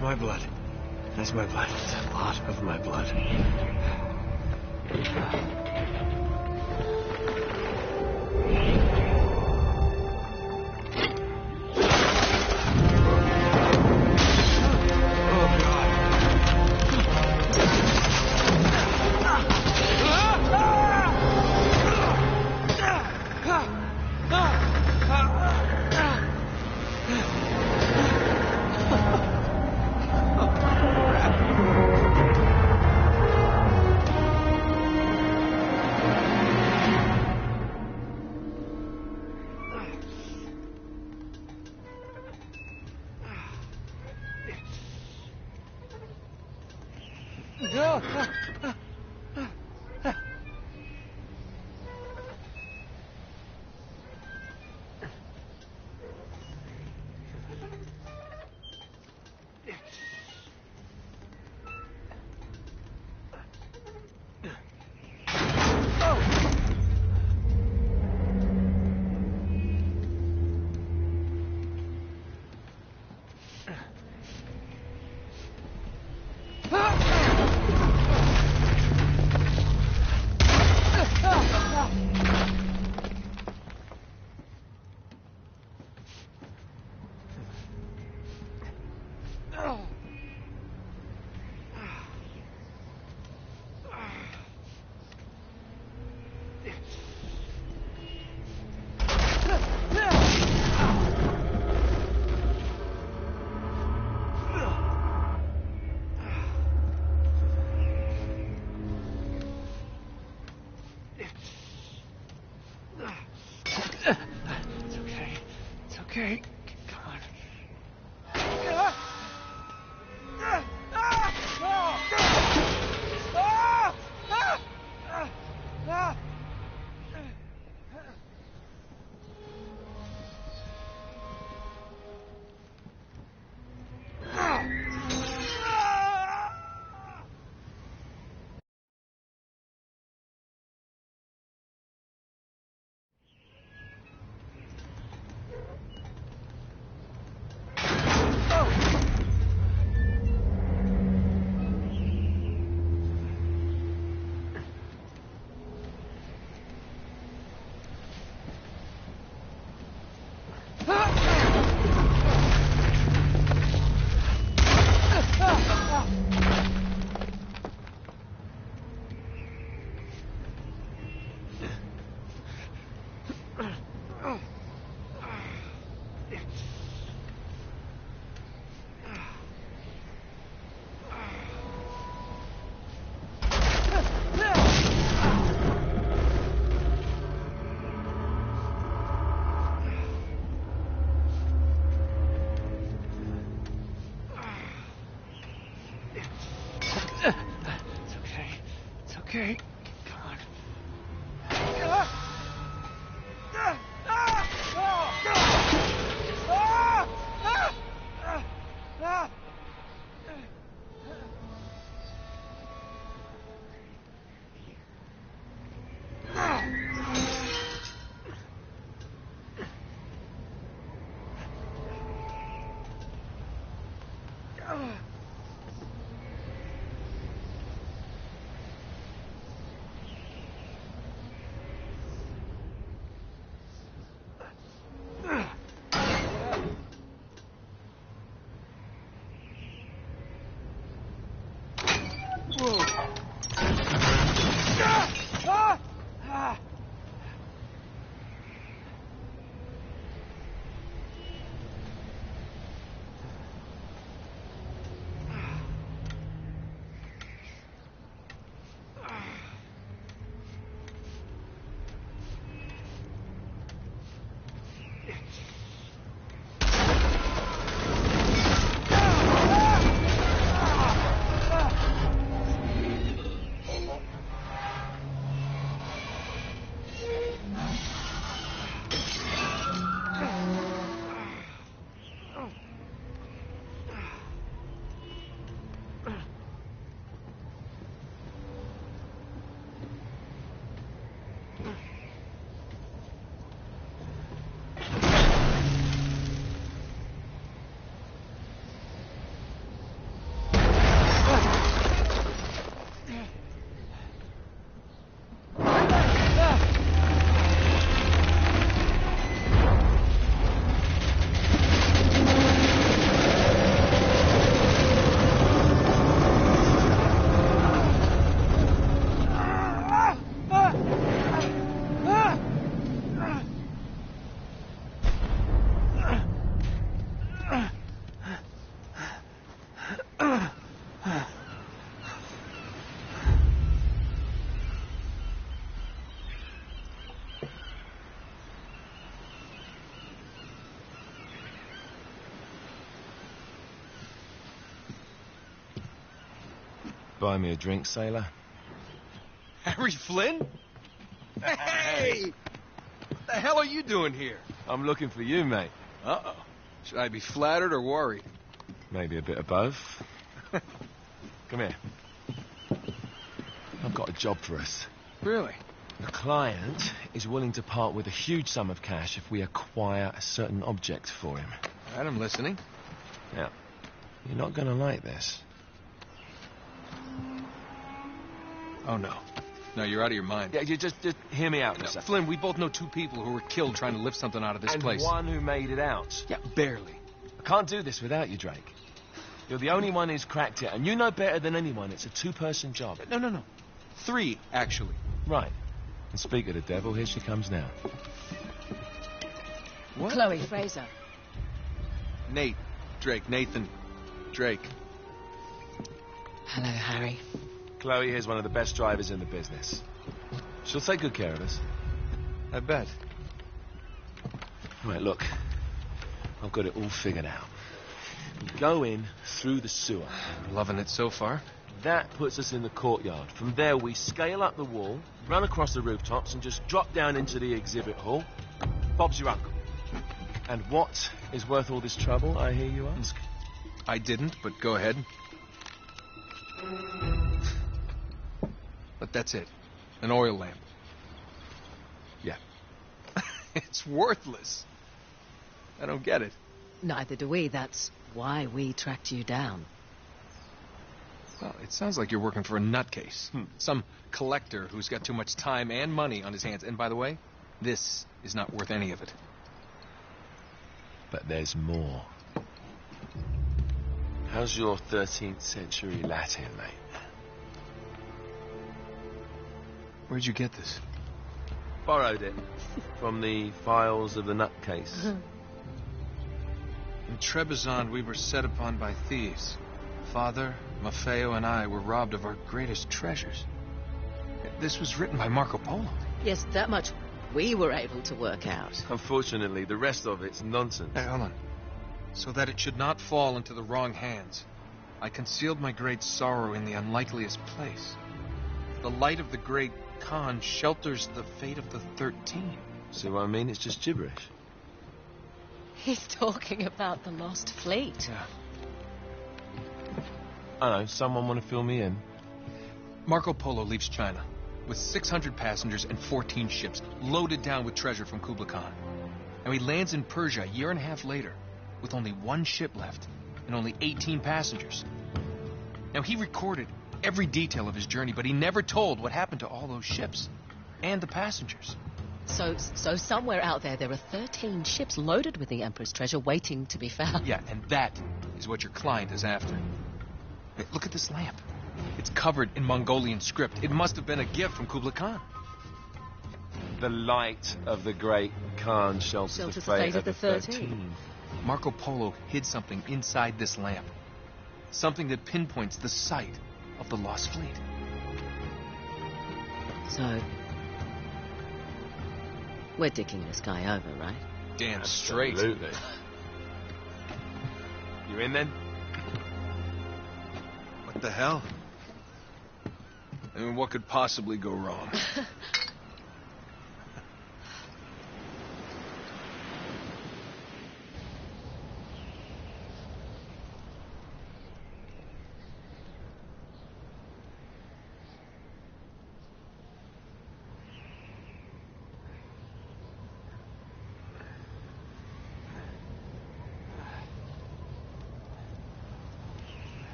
That's my blood. That's my blood. That's a lot of my blood. Okay, come on. Okay, come on. Buy me a drink, sailor. Harry Flynn? Hey! What the hell are you doing here? I'm looking for you, mate. Uh-oh. Should I be flattered or worried? Maybe a bit of both. Come here. I've got a job for us. Really? The client is willing to part with a huge sum of cash if we acquire a certain object for him. All right, I'm listening. Now, you're not going to like this. Oh, no. No, you're out of your mind. Yeah, you just hear me out for a second. Flynn, we both know two people who were killed trying to lift something out of this place. And one who made it out. Yeah, barely. I can't do this without you, Drake. You're the only one who's cracked it, and you know better than anyone it's a two-person job. No. 3, actually. Right. And speak of the devil, here she comes now. What? Chloe Fraser. Nate. Drake. Nathan. Drake. Hello, Harry. Chloe is one of the best drivers in the business. She'll take good care of us. I bet. Right, look. I've got it all figured out. We go in through the sewer. I'm loving it so far. That puts us in the courtyard. From there, we scale up the wall, run across the rooftops, and just drop down into the exhibit hall. Bob's your uncle. And what is worth all this trouble, I hear you ask? I didn't, but go ahead. But that's it. An oil lamp. Yeah. It's worthless. I don't get it. Neither do we. That's why we tracked you down. Well, it sounds like you're working for a nutcase. Some collector who's got too much time and money on his hands. And by the way, this is not worth any of it. But there's more. How's your 13th century Latin, mate? Where'd you get this? Borrowed it from the files of the nutcase. In Trebizond, we were set upon by thieves. Father, Maffeo, and I were robbed of our greatest treasures. This was written by Marco Polo. Yes, that much we were able to work out. Unfortunately, the rest of it's nonsense. Hey, hold on. So that it should not fall into the wrong hands, I concealed my great sorrow in the unlikeliest place. The light of the great Khan shelters the fate of the 13. See what I mean? It's just gibberish. He's talking about the lost fleet. Yeah. I know, someone want to fill me in? Marco Polo leaves China with 600 passengers and 14 ships loaded down with treasure from Kublai Khan. And he lands in Persia a year and a half later with only 1 ship left and only 18 passengers. Now, he recorded every detail of his journey, but he never told what happened to all those ships and the passengers. So somewhere out there are 13 ships loaded with the Emperor's treasure waiting to be found. Yeah, and that is what your client is after. Hey, look at this lamp. It's covered in Mongolian script. It must have been a gift from Kublai Khan. The light of the great Khan shelters the fate of the 13. Marco Polo hid something inside this lamp. Something that pinpoints the site of the lost fleet. So, we're dicking this guy over, right? Damn straight. Absolutely. You in then? What the hell? I mean, what could possibly go wrong?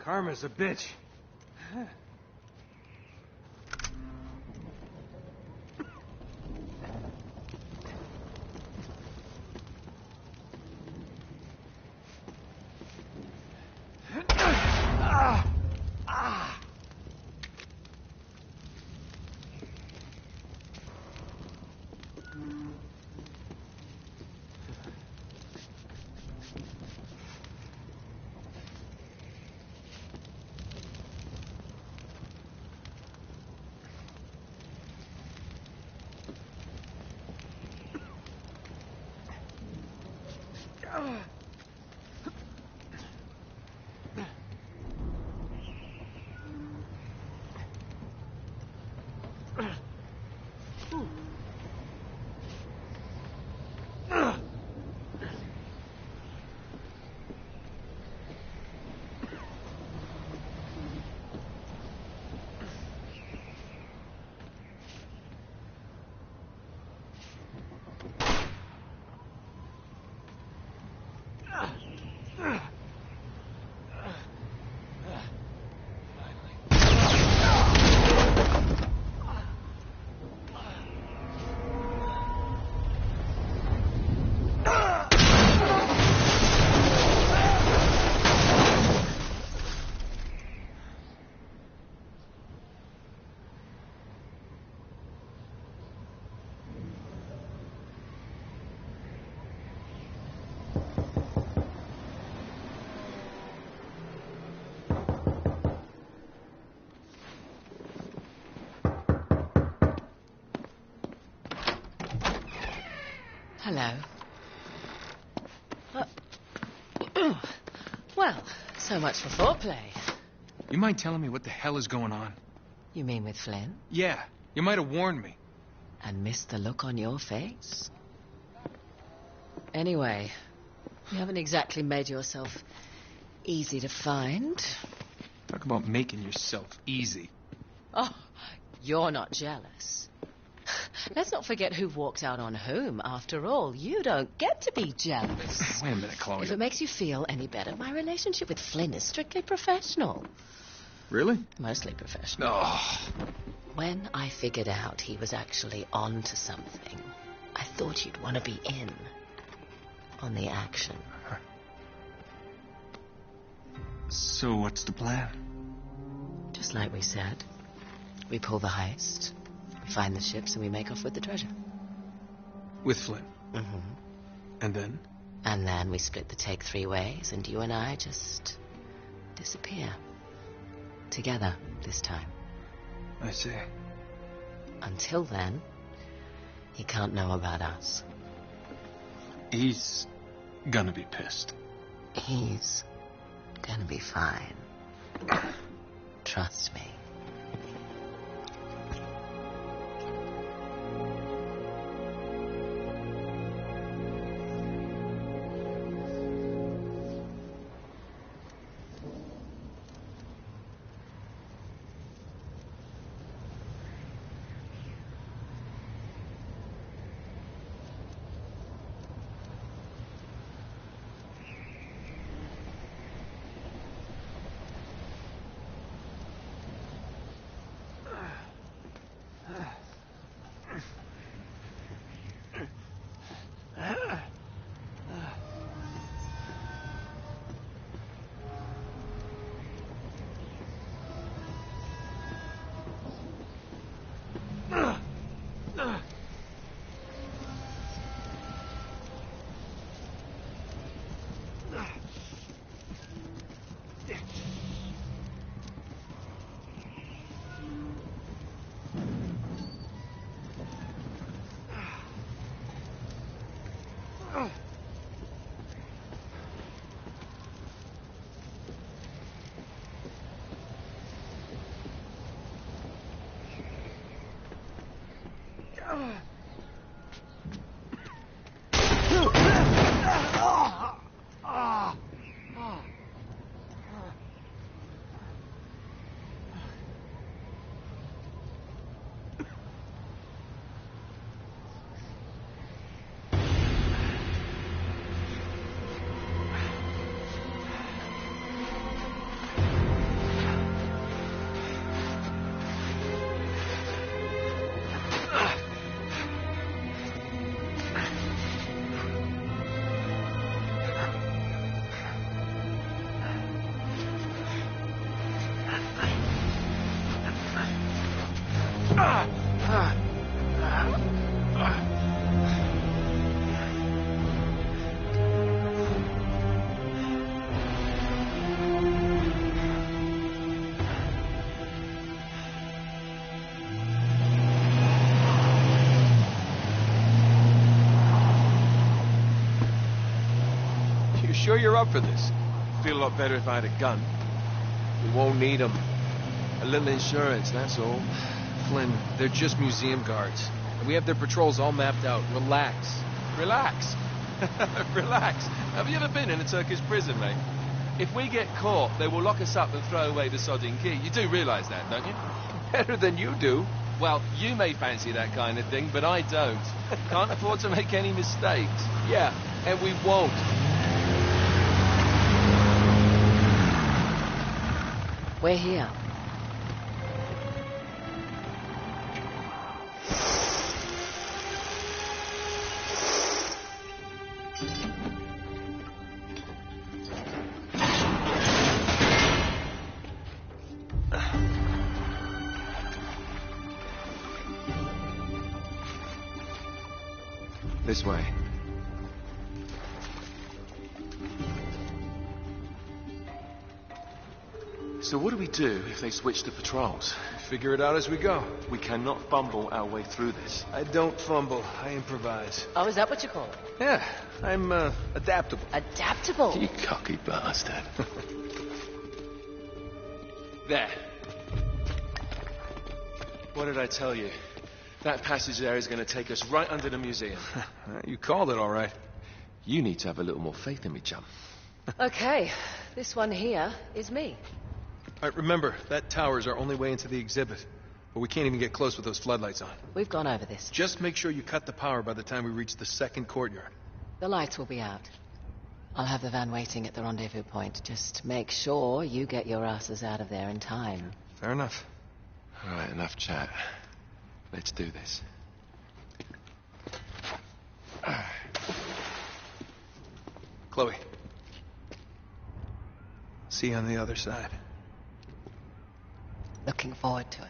Karma's a bitch. Hello. Well, so much for foreplay. You mind telling me what the hell is going on? You mean with Flynn? Yeah, you might have warned me. And missed the look on your face? Anyway, you haven't exactly made yourself easy to find. Talk about making yourself easy. Oh, you're not jealous. Let's not forget who walked out on whom. After all, you don't get to be jealous. Wait a minute, Chloe. If it makes you feel any better, my relationship with Flynn is strictly professional. Really? Mostly professional. Oh. When I figured out he was actually on to something, I thought you'd want to be in on the action. So what's the plan? Just like we said, we pull the heist, we find the ships, and we make off with the treasure. With Flynn? Mm-hmm. And then? And then we split the take 3 ways, and you and I just disappear. Together, this time. I see. Until then, he can't know about us. He's gonna be pissed. He's gonna be fine. Trust me. sure you're up for this? Feel a lot better if I had a gun. We won't need them. A little insurance, that's all. Flynn, they're just museum guards. And we have their patrols all mapped out. Relax. Relax. Relax. Have you ever been in a Turkish prison, mate? If we get caught, they will lock us up and throw away the sodding key. You do realise that, don't you? Better than you do. Well, you may fancy that kind of thing, but I don't. Can't afford to make any mistakes. Yeah, and we won't. We're here. This way. So what do we do if they switch to patrols? Figure it out as we go. We cannot fumble our way through this. I don't fumble. I improvise. Oh, is that what you call it? Yeah, I'm adaptable. Adaptable. You cocky bastard. There. What did I tell you? That passage there is going to take us right under the museum. You called it all right. You need to have a little more faith in me, chum. Okay, this one here is me. All right, remember, that tower is our only way into the exhibit. But we can't even get close with those floodlights on. We've gone over this. Just make sure you cut the power by the time we reach the second courtyard. The lights will be out. I'll have the van waiting at the rendezvous point. Just make sure you get your asses out of there in time. Fair enough. All right, enough chat. Let's do this. Chloe. See you on the other side. Looking forward to it.